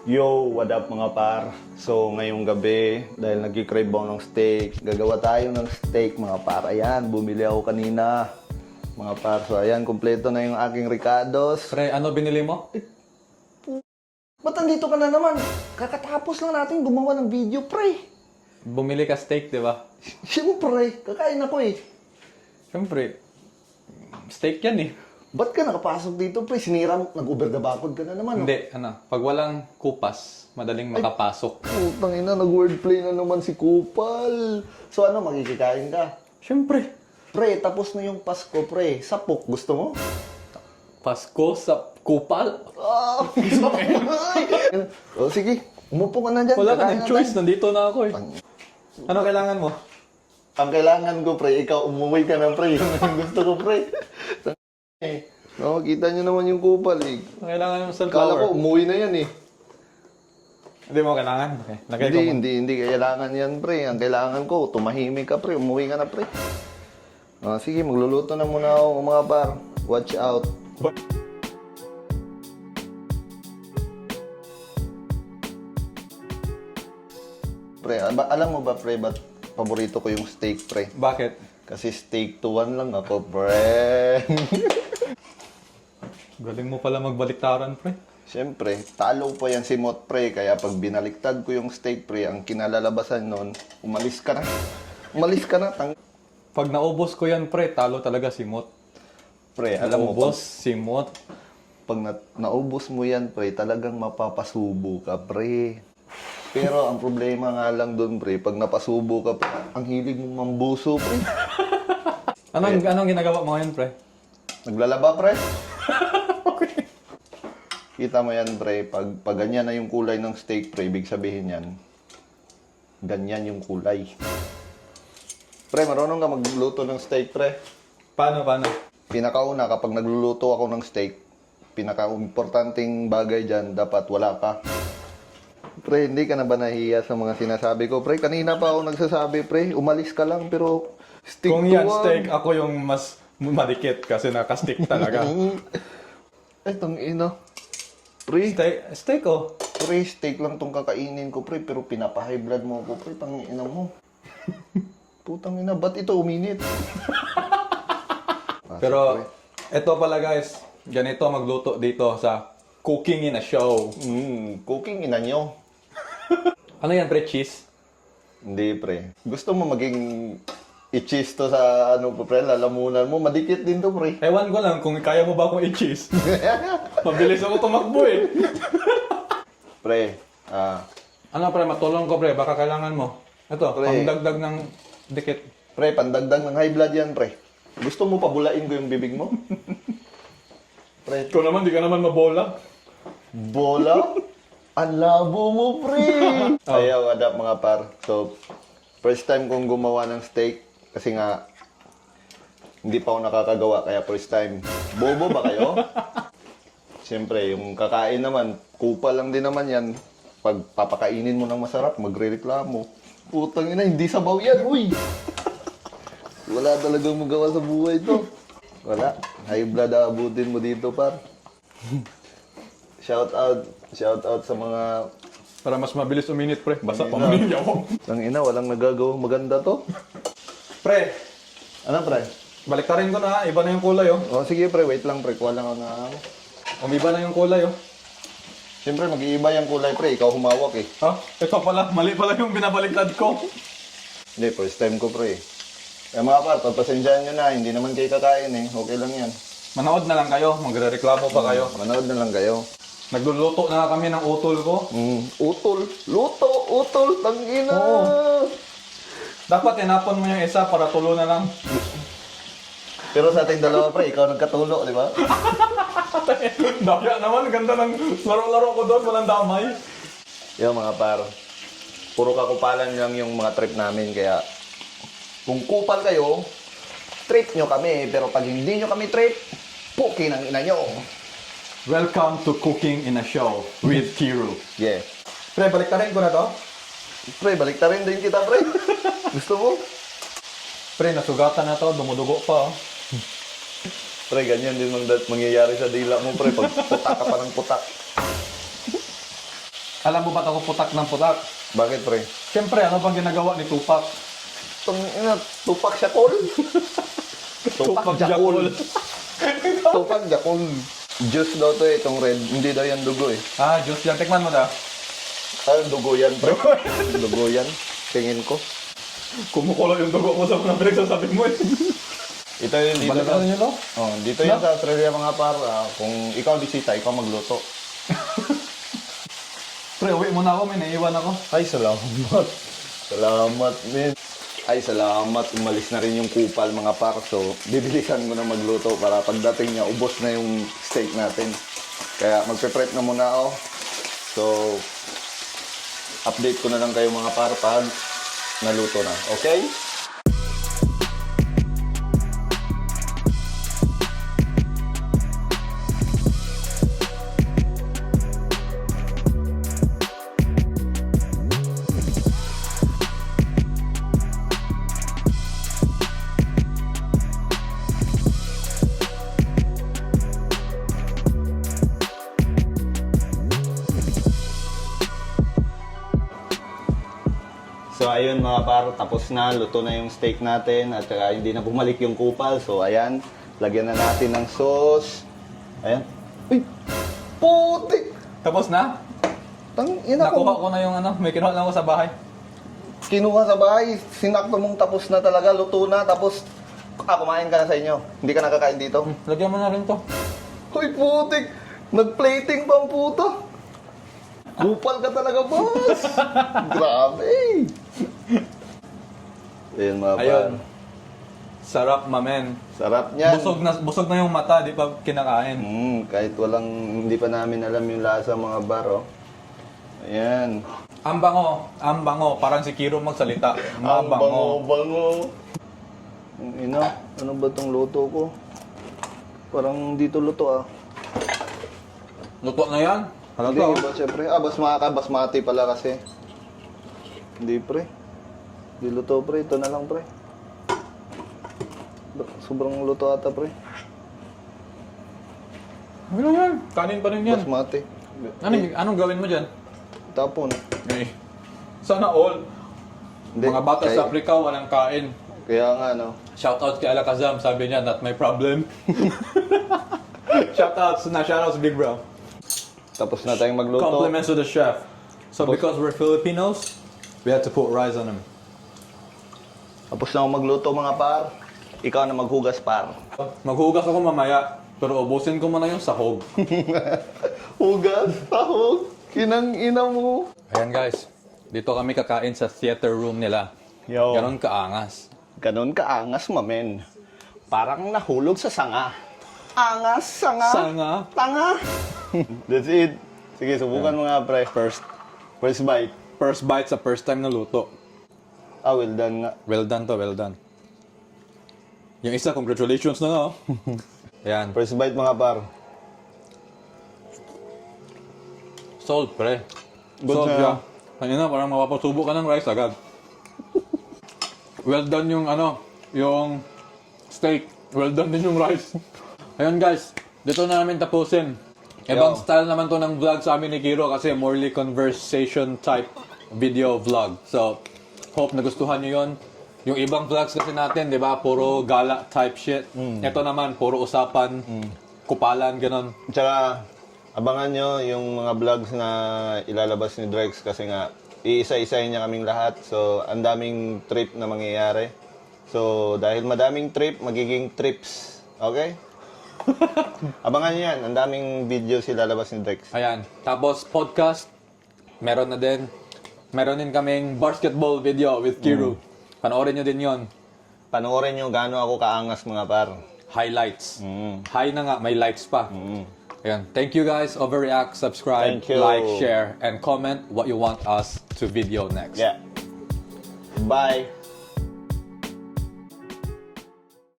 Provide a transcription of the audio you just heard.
Yo, what up mga par? So, ngayong gabi, dahil nag-crave ako ng steak, gagawa tayo ng steak mga par. Ayan, bumili ako kanina. Mga par, so ayan, kumpleto na yung aking ricados. Pre, ano binili mo? Ba't nandito ka na naman? Kakatapos lang natin gumawa ng video, pre. Bumili ka steak, di ba? Siyempre, kakain ako eh. Siyempre, steak yan eh. Ba't ka nakapasok dito, pre? Sinira mo, nag-over the bakod ka na naman. Hindi, pag walang kupas, madaling makapasok. Putang ina, nag-wordplay na naman si Kupal. So ano, magkikikain ka? Siyempre, Pre, tapos na yung Pasko, pre. Sapok, gusto mo? Pasko sa kupal. Ah, oh, sige, umupo ka na dyan. Wala ka Kakain ng na choice, tayo. nandito na ako eh. Ano kailangan mo? Ang kailangan ko, pre, ikaw umuwi ka na, pre. Yun ang gusto ko, pre. No, kita nyo naman yung Kupal, eh. Ang kailangan mo sa Kala ko, flower. umuwi na yan, eh. Hindi mo kailangan? Okay, lagay ko mo. Hindi kailangan yan, pre. Ang kailangan ko, tumahimik ka, pre. Umuwi ka na, pre. Sige, magluluto na muna ako, mga par. Watch out. Pre, alam mo ba, pre, ba't paborito ko yung steak, pre? Bakit? Kasi steak to one lang ako, pre. Galing mo pala magbaliktaran, pre. Siyempre, talo pa yan si Mot, pre. Kaya pag binaliktad ko yung steak, pre, ang kinalalabasan nun, umalis ka na. Umalis ka na. Pag naubos ko yan, pre, talo talaga si Mot. Pre, alam mo, Naubos si Mot. pag naubos mo yan, pre, talagang mapapasubo ka, pre. Pero ang problema nga lang doon, pre, pag napasubo ka, pre, ang hilig mong mambuso, pre. Anong ginagawa mo ngayon, pre? Naglalaba, pre. Kita mo yan, pre, pag ganyan na yung kulay ng steak, pre, ibig sabihin yan, ganyan yung kulay. Pre, marunong ka magluto ng steak, pre. Paano? Pinakauna, kapag nagluluto ako ng steak, pinaka-importanting bagay dyan, dapat wala ka. Pre, hindi ka na ba nahiya sa mga sinasabi ko? Pre, kanina pa ako nagsasabi, pre, umalis ka lang, pero stick Kung to yan one. steak, ako yung mas madikit kasi naka-stick talaga. Etong ina. Pre, Steak oh. pre, steak lang tong kakainin ko, pre, pero pinapa-high blood mo ako, pre, tangina mo. Putang ina, ba't ito uminit? Pero, ito pala guys, ganito magluto dito sa Cooking in a Show. Cooking ina nyo. Ano yan, pre? Cheese? Hindi, pre. Gusto mo maging i-cheese to sa ano, pre, lalamunan mo, madikit din to, pre. Ewan ko lang kung kaya mo ba akong i-cheese. Mabilis ako tumakbo eh. Pre, Ano pre, matulong ko pre, baka kailangan mo. Ito, Pre. pangdagdag ng dikit. pre, pandagdag ng high blood yan, pre. Gusto mo pabulain ko yung bibig mo? Pre, Ikaw naman, di ka naman mabola. bola? Ang labo mo, pre! Ayaw, what up, mga par. So, first time kong gumawa ng steak. Kasi nga, hindi pa ako nakakagawa, kaya first time. Bobo ba kayo? Siyempre, yung kakain naman, kupa lang din naman yan. Pag papakainin mo ng masarap, magre-reklamo. Putang ina, hindi sabaw yan, uy! Wala talagang magawa sa buhay to. Wala. High blood abutin mo dito, par. Shout out sa mga... Para mas mabilis uminit pre, basta pa maninja ko. Ang ina, walang nagagawang maganda to. Pre, Ano, pre? baliktarin ko na ha, iba na yung kulay oh. O, sige, pre. Wait lang, pre. Kuha lang ako na... Umiba na yung kulay oh. Siyempre, mag-iiba yung kulay, pre. Ikaw humawak, eh. Ha? Ito pala, mali pala yung binabaliktad ko. Hindi, first time ko, pre. Kaya mga par, pagpasensyahan nyo na. Hindi naman kayo kakain, eh. Okay lang yan. Manood na lang kayo, magre-reklamo pa kayo. Manood na lang kayo. Nagluluto na kami ng utol ko. Utol. Luto, utol. Tangina. Oo. Dapat tinapon mo yung isa para tulo na lang. Pero sa ating dalawa, pre, ikaw nagkatulo, di ba? Daya naman, ganda ng laro-laro ko doon, walang damay. Yung mga par, puro kakupalan lang yung mga trip namin. Kaya, kung kupal kayo, trip nyo kami. Pero pag hindi nyo kami trip, pukin ang ina nyo. Welcome to Cooking in a Show with Kiru. Yeah. Pre, baliktarin ko na to. Pre, balik na rin din kita, pre. Gusto mo? Pre, nasugatan na to, dumudugo pa oh. Pre, ganyan din mangyayari sa dila mo, pre. Pag putak ka pa ng putak. Alam mo ba't ako putak ng putak? Bakit, pre? Siyempre, ano bang ginagawa ni Tupac? Tupak Shakur. Tupak Jakul. Tupak Jakul. Juice daw to itong red. Hindi daw yan dugo eh. Ah, juice yan. Tikman mo daw. Ay, dugo yan, pre. Dugo yan. Tingin ko. Kumukulo yung dugo ko sa mga pinagsasabi mo eh. Ito yung dito Balikan nyo, no? Oh, dito yan sa Australia mga par. Kung ikaw bisita, ikaw magluto. Pre, uwi muna ako, may naiiwan ako. Ay, salamat. Salamat, men. Ay, salamat. Umalis na rin yung kupal, mga par. So, bibilisan ko na magluto para pagdating niya, ubos na yung steak natin. Kaya magpe-prep na muna ako. So, update ko na lang kayo mga par pag naluto na. Okay? So ayun mga par, tapos na, luto na yung steak natin at saka hindi na bumalik yung kupal. So ayan, lagyan na natin ng sauce. Ayan. Uy! Putik! Tapos na? Ina Nakuha ko. ko na yung ano, may kinuha lang ako sa bahay. Kinuha sa bahay, sinakto mong tapos na talaga, luto na, tapos kumain ka na sa inyo. Hindi ka nakakain dito. Lagyan mo na rin to. Uy, putik! Nag-plating pa ang puto. Kupal ka talaga, boss! Grabe! Ayun mga par. Ayun. Sarap, mamen. Sarap niyan. Busog na yung mata, di pa kinakain. Kahit hindi pa namin alam yung lasa mga bar, oh. Ayan. Ang bango. Parang si Kiro magsalita. Ang bango. Ano ba tong luto ko? Parang dito luto, ah. Luto na yan. Ano Hindi, to? iba syempre. Basmati pala kasi. Hindi, pre. Hindi luto, pre. Ito na lang, pre. Sobrang luto ata, pre. Ano yan? Kanin pa rin yan. Basmati. Anong gawin mo dyan? Tapon. Eh, sana all. Hindi, Mga bata kaya- sa Afrika, walang kain. Kaya nga, no. Shoutout kay Alakazam, sabi niya, not my problem. Shoutouts sa Big Bro. Tapos na tayong magluto. Compliments to the chef. So because we're Filipinos, we had to put rice on them. Tapos na ako magluto, mga par. Ikaw na maghugas, par. Maghugas ako mamaya, pero ubusin ko muna yung sahog. Hugas, tahog, kinang-ina mo. Ayan guys, dito kami kakain sa theater room nila. Yo. Ganon kaangas. Ganon kaangas, mamen. Parang nahulog sa sanga. Angas, sanga. Sanga. Tanga. That's it. Sige, subukan mo nga, pre. First bite. First bite sa first time na luto. Ah, well done nga. Well done to, well done. Yung isa, congratulations na nga. Oh. Ayan. First bite, mga par. Sold, pre. Good Sold na. siya. Kanina, parang mapapasubo ka ng rice agad. Well done yung yung steak. Well done din yung rice. Ayun guys, dito na namin tapusin. Ibang style naman to ng vlog sa amin ni Kiro kasi morely conversation type video vlog. So, hope nagustuhan nyo yun. Yung ibang vlogs kasi natin, di ba, puro gala type shit. Ito naman, puro usapan, kupalan, ganon. Tsaka, abangan nyo yung mga vlogs na ilalabas ni Drex kasi nga, iisa-isahin niya kaming lahat. So, ang daming trip na mangyayari. So, dahil madaming trip, magiging trips. Okay? Abangan nyo yan. Ang daming videos ilalabas ni Drex. Ayan. Tapos, podcast, meron na din. Meron din kaming basketball video with Kiro. Panoorin nyo din yon. Panoorin nyo gaano ako kaangas, mga par. Highlights. High na nga, may lights pa. Ayan. Thank you guys. Overreact, subscribe, Thank you. like, share, and comment what you want us to video next. Yeah. Bye.